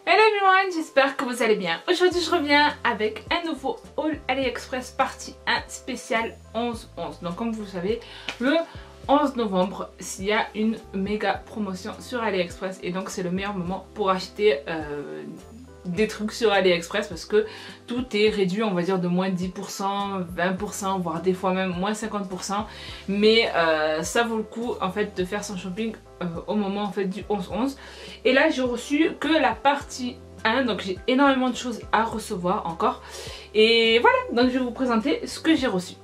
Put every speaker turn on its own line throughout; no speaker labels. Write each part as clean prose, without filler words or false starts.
Hello everyone, j'espère que vous allez bien. Aujourd'hui je reviens avec un nouveau haul AliExpress partie 1 spécial 11-11. Donc comme vous le savez, le 11 novembre, il y a une méga promotion sur AliExpress et donc c'est le meilleur moment pour acheter des trucs sur AliExpress parce que tout est réduit, on va dire de moins 10%, 20%, voire des fois même moins 50%. Mais ça vaut le coup en fait de faire son shopping au moment en fait du 11-11. Et là j'ai reçu que la partie 1, donc j'ai énormément de choses à recevoir encore. Et voilà, donc je vais vous présenter ce que j'ai reçu.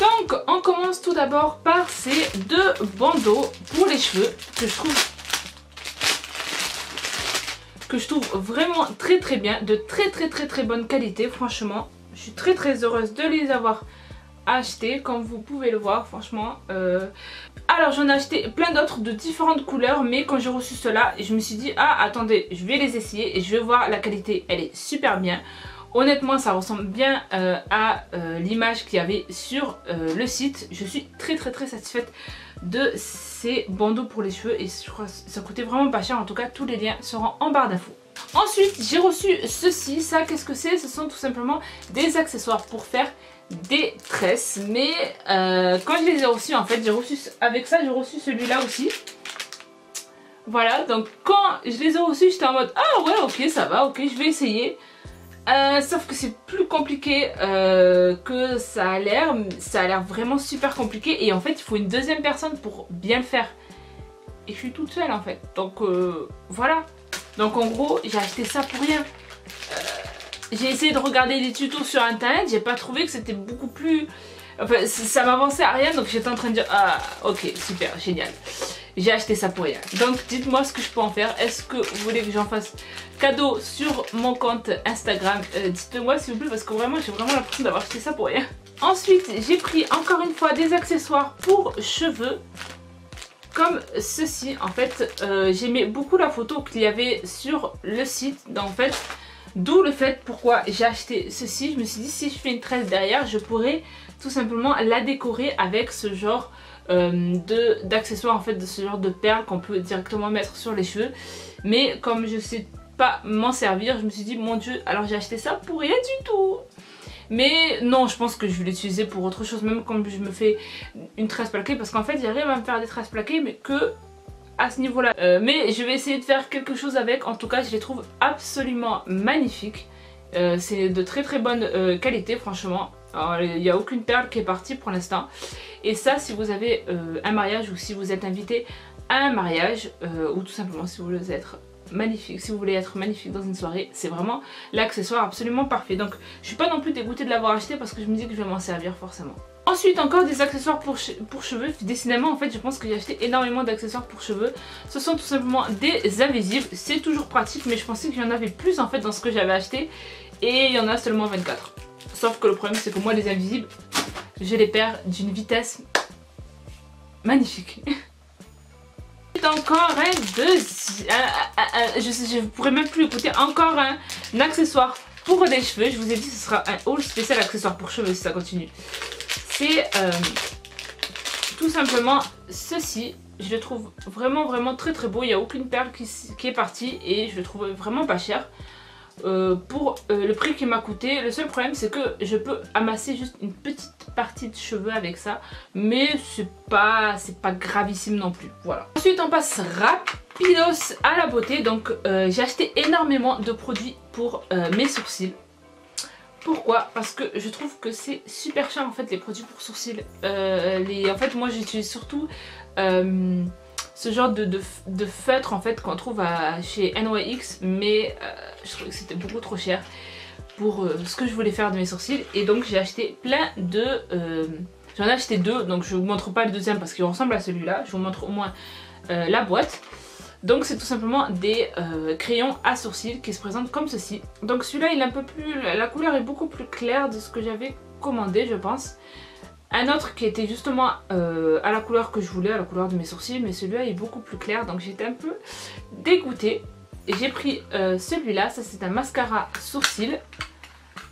Donc on commence tout d'abord par ces deux bandeaux pour les cheveux que je trouve vraiment très bien, de très bonne qualité. Franchement je suis très heureuse de les avoir achetés, comme vous pouvez le voir franchement. Alors j'en ai acheté plein d'autres de différentes couleurs, mais quand j'ai reçu cela je me suis dit ah attendez, je vais les essayer et je vais voir la qualité, elle est super bien. Honnêtement ça ressemble bien à l'image qu'il y avait sur le site. Je suis très satisfaite de ces bandeaux pour les cheveux et je crois que ça coûtait vraiment pas cher. En tout cas tous les liens seront en barre d'infos. Ensuite j'ai reçu ceci, ça qu'est-ce que c'est? Ce sont tout simplement des accessoires pour faire des tresses, mais quand je les ai reçus en fait, j'ai reçu avec ça, j'ai reçu celui-là aussi. Voilà, donc quand je les ai reçus j'étais en mode ah ouais ok ça va, ok je vais essayer. Sauf que c'est plus compliqué que ça a l'air vraiment super compliqué et en fait il faut une deuxième personne pour bien le faire. Et je suis toute seule en fait, donc voilà. Donc en gros j'ai acheté ça pour rien. J'ai essayé de regarder des tutos sur internet, j'ai pas trouvé que c'était beaucoup plus... Enfin ça m'avançait à rien, donc j'étais en train de dire ah ok super génial. J'ai acheté ça pour rien. Donc dites-moi ce que je peux en faire. Est-ce que vous voulez que j'en fasse cadeau sur mon compte Instagram? Dites-le-moi s'il vous plaît parce que vraiment j'ai vraiment l'impression d'avoir acheté ça pour rien. Ensuite j'ai pris encore une fois des accessoires pour cheveux. Comme ceci en fait. J'aimais beaucoup la photo qu'il y avait sur le site. En fait d'où le fait pourquoi j'ai acheté ceci. Je me suis dit si je fais une tresse derrière je pourrais tout simplement la décorer avec ce genre d'accessoires en fait, de ce genre de perles qu'on peut directement mettre sur les cheveux. Mais comme je sais pas m'en servir, je me suis dit mon dieu, alors j'ai acheté ça pour rien du tout. Mais non, je pense que je vais l'utiliser pour autre chose, même comme je me fais une tresse plaquée, parce qu'en fait j'arrive à me faire des tresses plaquées mais que à ce niveau là. Mais je vais essayer de faire quelque chose avec. En tout cas je les trouve absolument magnifiques. C'est de très bonne qualité franchement. Il n'y a aucune perle qui est partie pour l'instant. Et ça si vous avez un mariage ou si vous êtes invité à un mariage ou tout simplement si vous voulez être magnifique, dans une soirée, c'est vraiment l'accessoire absolument parfait. Donc je suis pas non plus dégoûtée de l'avoir acheté parce que je me dis que je vais m'en servir forcément. Ensuite encore des accessoires pour cheveux. Décidément en fait je pense que j'ai acheté énormément d'accessoires pour cheveux. Ce sont tout simplement des invisibles. C'est toujours pratique mais je pensais qu'il y en avait plus en fait dans ce que j'avais acheté. Et il y en a seulement 24. Sauf que le problème c'est que moi les invisibles je les perds d'une vitesse magnifique. Encore un deuxième, je pourrais même plus écouter, encore un accessoire pour les cheveux. Je vous ai dit ce sera un haul spécial accessoire pour cheveux si ça continue. C'est tout simplement ceci. Je le trouve vraiment très beau. Il n'y a aucune perle qui est partie et je le trouve vraiment pas cher. Pour le prix qui m'a coûté. Le seul problème c'est que je peux amasser juste une petite partie de cheveux avec ça, mais c'est pas gravissime non plus. Voilà. Ensuite on passe rapidos à la beauté. Donc j'ai acheté énormément de produits pour mes sourcils. Pourquoi? Parce que je trouve que c'est super cher en fait les produits pour sourcils. En fait moi j'utilise surtout ce genre de feutre en fait qu'on trouve chez NYX, mais je trouvais que c'était beaucoup trop cher pour ce que je voulais faire de mes sourcils. Et donc j'ai acheté plein de... j'en ai acheté deux, donc je vous montre pas le deuxième parce qu'il ressemble à celui-là. Je vous montre au moins la boîte. Donc c'est tout simplement des crayons à sourcils qui se présentent comme ceci. Donc celui-là il est un peu plus... la couleur est beaucoup plus claire de ce que j'avais commandé je pense. Un autre qui était justement à la couleur que je voulais, à la couleur de mes sourcils, mais celui-là est beaucoup plus clair donc j'étais un peu dégoûtée. J'ai pris celui-là, ça c'est un mascara sourcil.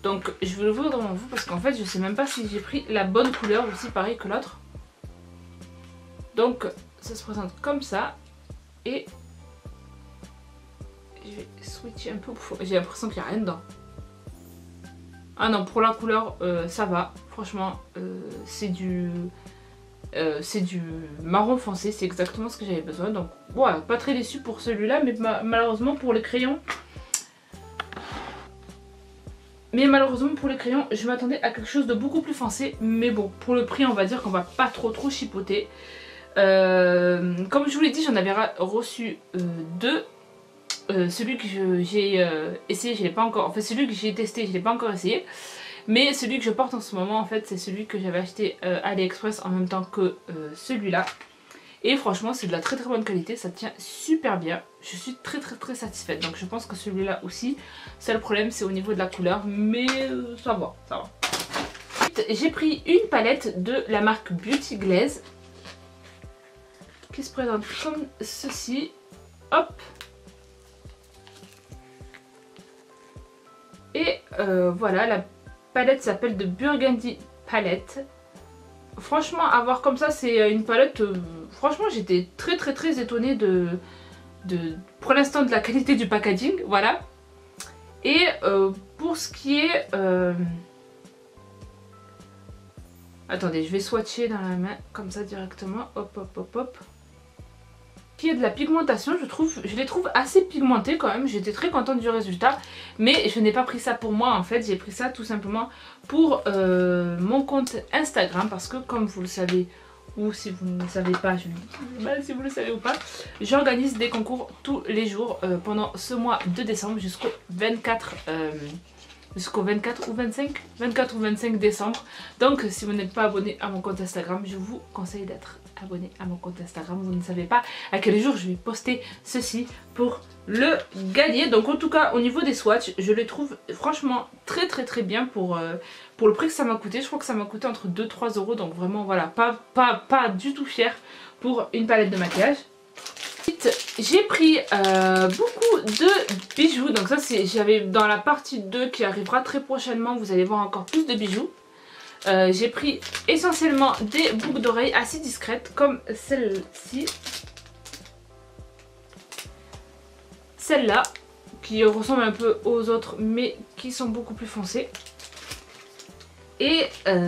Donc je vais l'ouvrir devant vous parce qu'en fait je sais même pas si j'ai pris la bonne couleur aussi pareil que l'autre. Donc ça se présente comme ça et je vais switcher un peu. J'ai l'impression qu'il n'y a rien dedans. Ah non, pour la couleur, ça va. Franchement, c'est du marron foncé, c'est exactement ce que j'avais besoin. Donc voilà, pas très déçue pour celui-là, mais malheureusement pour les crayons. Je m'attendais à quelque chose de beaucoup plus foncé. Mais bon, pour le prix, on va dire qu'on va pas trop chipoter. Comme je vous l'ai dit, j'en avais reçu deux. Celui que j'ai essayé, je l'ai pas encore. Enfin, celui que j'ai testé, je l'ai pas encore essayé. Mais celui que je porte en ce moment, en fait, c'est celui que j'avais acheté à AliExpress en même temps que celui-là. Et franchement, c'est de la très bonne qualité, ça tient super bien. Je suis très satisfaite. Donc je pense que celui-là aussi, seul problème c'est au niveau de la couleur, mais ça va. J'ai pris une palette de la marque Beauty Glaze qui se présente comme ceci. Hop. Et voilà, la palette s'appelle de Burgundy Palette. Franchement, à voir comme ça, c'est une palette... franchement, j'étais très étonnée pour l'instant de la qualité du packaging, voilà. Et pour ce qui est... attendez, je vais swatcher dans la main, comme ça directement. Hop. Qui est de la pigmentation, je les trouve assez pigmentées quand même. J'étais très contente du résultat, mais je n'ai pas pris ça pour moi en fait. J'ai pris ça tout simplement pour mon compte Instagram, parce que comme vous le savez, ou si vous ne le savez pas, je me dis mal si vous le savez ou pas, j'organise des concours tous les jours pendant ce mois de décembre jusqu'au 24 ou 25 décembre. Donc si vous n'êtes pas abonné à mon compte Instagram, je vous conseille d'être abonné à mon compte Instagram. Vous ne savez pas à quel jour je vais poster ceci pour le gagner. Donc en tout cas au niveau des swatchs, je les trouve franchement très bien pour le prix que ça m'a coûté. Je crois que ça m'a coûté entre 2-3 euros, donc vraiment voilà, pas du tout fière pour une palette de maquillage. J'ai pris beaucoup de bijoux, donc ça j'avais dans la partie 2 qui arrivera très prochainement, vous allez voir encore plus de bijoux. J'ai pris essentiellement des boucles d'oreilles assez discrètes comme celle-ci. Celle-là qui ressemble un peu aux autres mais qui sont beaucoup plus foncées. Et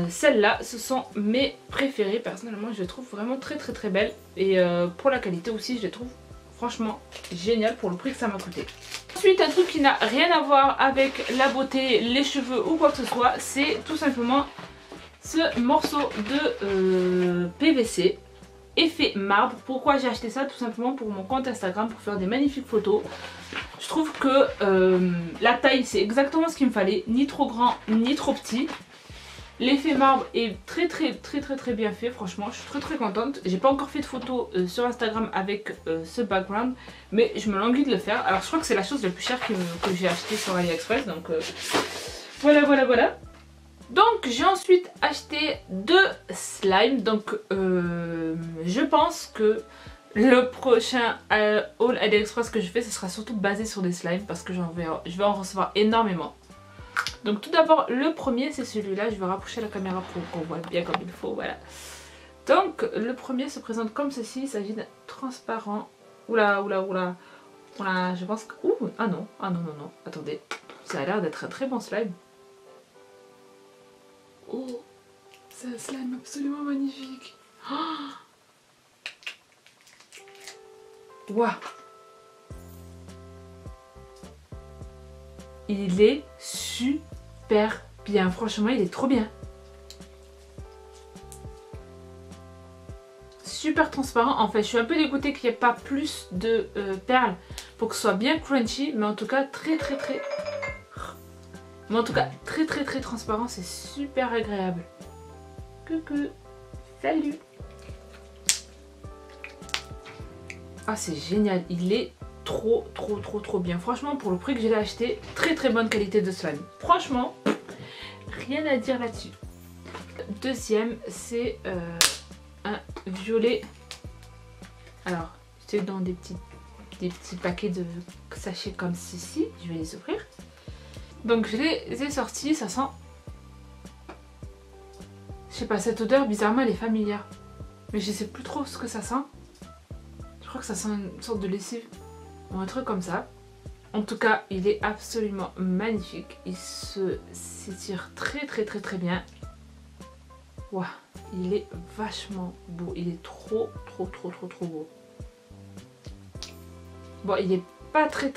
celles-là, ce sont mes préférées. Personnellement, je les trouve vraiment très belles. Et pour la qualité aussi, je les trouve franchement géniales pour le prix que ça m'a coûté. Ensuite, un truc qui n'a rien à voir avec la beauté, les cheveux ou quoi que ce soit, c'est tout simplement ce morceau de PVC effet marbre. Pourquoi j'ai acheté ça? Tout simplement pour mon compte Instagram, pour faire des magnifiques photos. Je trouve que la taille, c'est exactement ce qu'il me fallait. Ni trop grand, ni trop petit. L'effet marbre est très bien fait, franchement je suis très contente. J'ai pas encore fait de photos sur Instagram avec ce background, mais je me languis de le faire. Alors je crois que c'est la chose la plus chère que j'ai acheté sur AliExpress, donc voilà. Donc j'ai ensuite acheté deux slimes, donc je pense que le prochain haul AliExpress que je fais, ce sera surtout basé sur des slimes, parce que je vais en recevoir énormément. Donc tout d'abord le premier c'est celui-là, je vais rapprocher la caméra pour qu'on voit bien comme il faut, voilà. Donc le premier se présente comme ceci, il s'agit d'un transparent. Oula, je pense que... Ouh, ah non, attendez, ça a l'air d'être un très bon slime. Oh, c'est un slime absolument magnifique. Waouh. Il est super bien, franchement il est trop bien. Super transparent, en fait je suis un peu dégoûtée qu'il n'y ait pas plus de perles pour que ce soit bien crunchy, mais en tout cas très transparent, c'est super agréable. Coucou, salut. Ah c'est génial, il est trop bien. Franchement pour le prix que j'ai acheté, très bonne qualité de slime. Franchement, rien à dire là-dessus. Deuxième, c'est un violet. Alors, c'est dans des petits paquets de sachets comme ceci. Je vais les ouvrir. Donc je les ai sortis, ça sent... Je sais pas, cette odeur bizarrement elle est familière. Mais je sais plus trop ce que ça sent. Je crois que ça sent une sorte de lessive ou un truc comme ça. En tout cas, il est absolument magnifique. Il s'étire très bien. Waouh, il est vachement beau. Il est trop beau. Bon, il est pas très...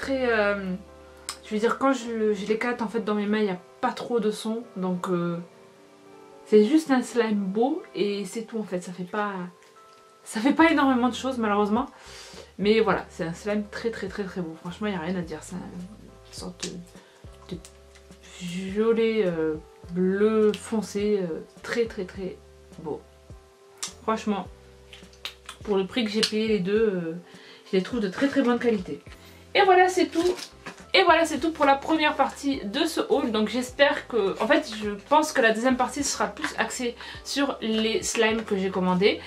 je veux dire, quand je l'éclate en fait dans mes mains, il n'y a pas trop de son. Donc, c'est juste un slime beau et c'est tout en fait. Ça fait pas énormément de choses malheureusement. Mais voilà, c'est un slime très beau. Franchement, il n'y a rien à dire. C'est une sorte de violet bleu foncé. Très beau. Franchement, pour le prix que j'ai payé les deux, je les trouve de très bonne qualité. Et voilà, c'est tout. Et voilà, c'est tout pour la première partie de ce haul. Donc j'espère que... En fait, je pense que la deuxième partie sera plus axée sur les slimes que j'ai commandés.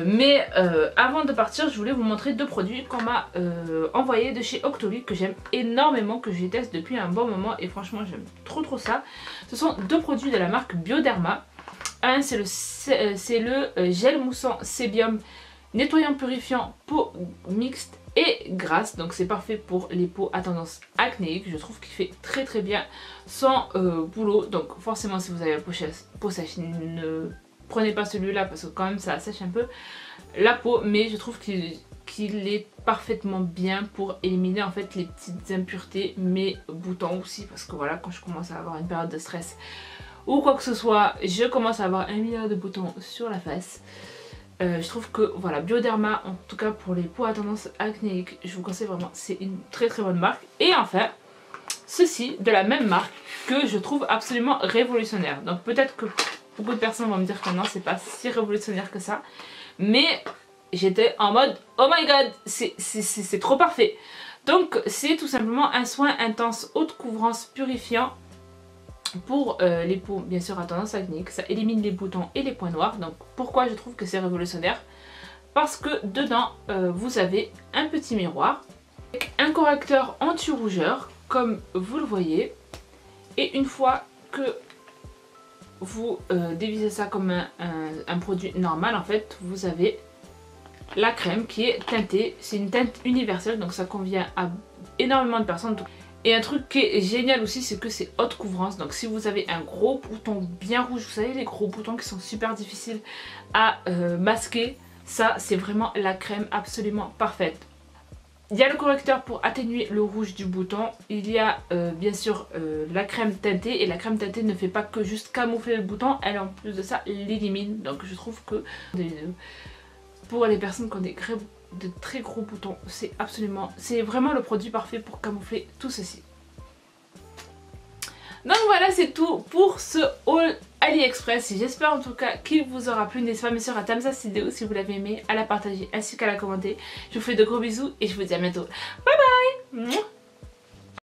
Mais avant de partir, je voulais vous montrer deux produits qu'on m'a envoyés de chez Octoly, que j'aime énormément, que je teste depuis un bon moment. Et franchement, j'aime trop ça. Ce sont deux produits de la marque Bioderma. Un, c'est le gel moussant sébium nettoyant purifiant peau mixte et grasse, donc c'est parfait pour les peaux à tendance acnéique. Je trouve qu'il fait très bien son boulot. Donc forcément, si vous avez la peau sèche, ne prenez pas celui-là parce que quand même ça sèche un peu la peau, mais je trouve qu'il est parfaitement bien pour éliminer en fait les petites impuretés, mes boutons aussi, parce que voilà, quand je commence à avoir une période de stress ou quoi que ce soit, je commence à avoir 1 milliard de boutons sur la face. Je trouve que voilà, Bioderma, en tout cas pour les peaux à tendance acnéique, je vous conseille vraiment, c'est une très bonne marque. Et enfin, ceci de la même marque que je trouve absolument révolutionnaire. Donc peut-être que beaucoup de personnes vont me dire que non, c'est pas si révolutionnaire que ça. Mais j'étais en mode oh my god, c'est trop parfait. Donc c'est tout simplement un soin intense haute couvrance purifiant pour les peaux bien sûr à tendance acnéique. Ça élimine les boutons et les points noirs. Donc pourquoi je trouve que c'est révolutionnaire? Parce que dedans vous avez un petit miroir avec un correcteur anti-rougeur comme vous le voyez, et une fois que vous dévisez ça comme un produit normal, en fait vous avez la crème qui est teintée. C'est une teinte universelle, donc ça convient à énormément de personnes. Et un truc qui est génial aussi, c'est que c'est haute couvrance. Donc si vous avez un gros bouton bien rouge, vous savez les gros boutons qui sont super difficiles à masquer, ça c'est vraiment la crème absolument parfaite. Il y a le correcteur pour atténuer le rouge du bouton. Il y a bien sûr la crème teintée. Et la crème teintée ne fait pas que juste camoufler le bouton, elle en plus de ça l'élimine. Donc je trouve que pour les personnes qui ont de très gros boutons, c'est vraiment le produit parfait pour camoufler tout ceci. Donc voilà, c'est tout pour ce haul AliExpress. J'espère en tout cas qu'il vous aura plu. N'hésitez pas bien sûr à thumbs up cette vidéo si vous l'avez aimé, à la partager ainsi qu'à la commenter. Je vous fais de gros bisous et je vous dis à bientôt. Bye bye.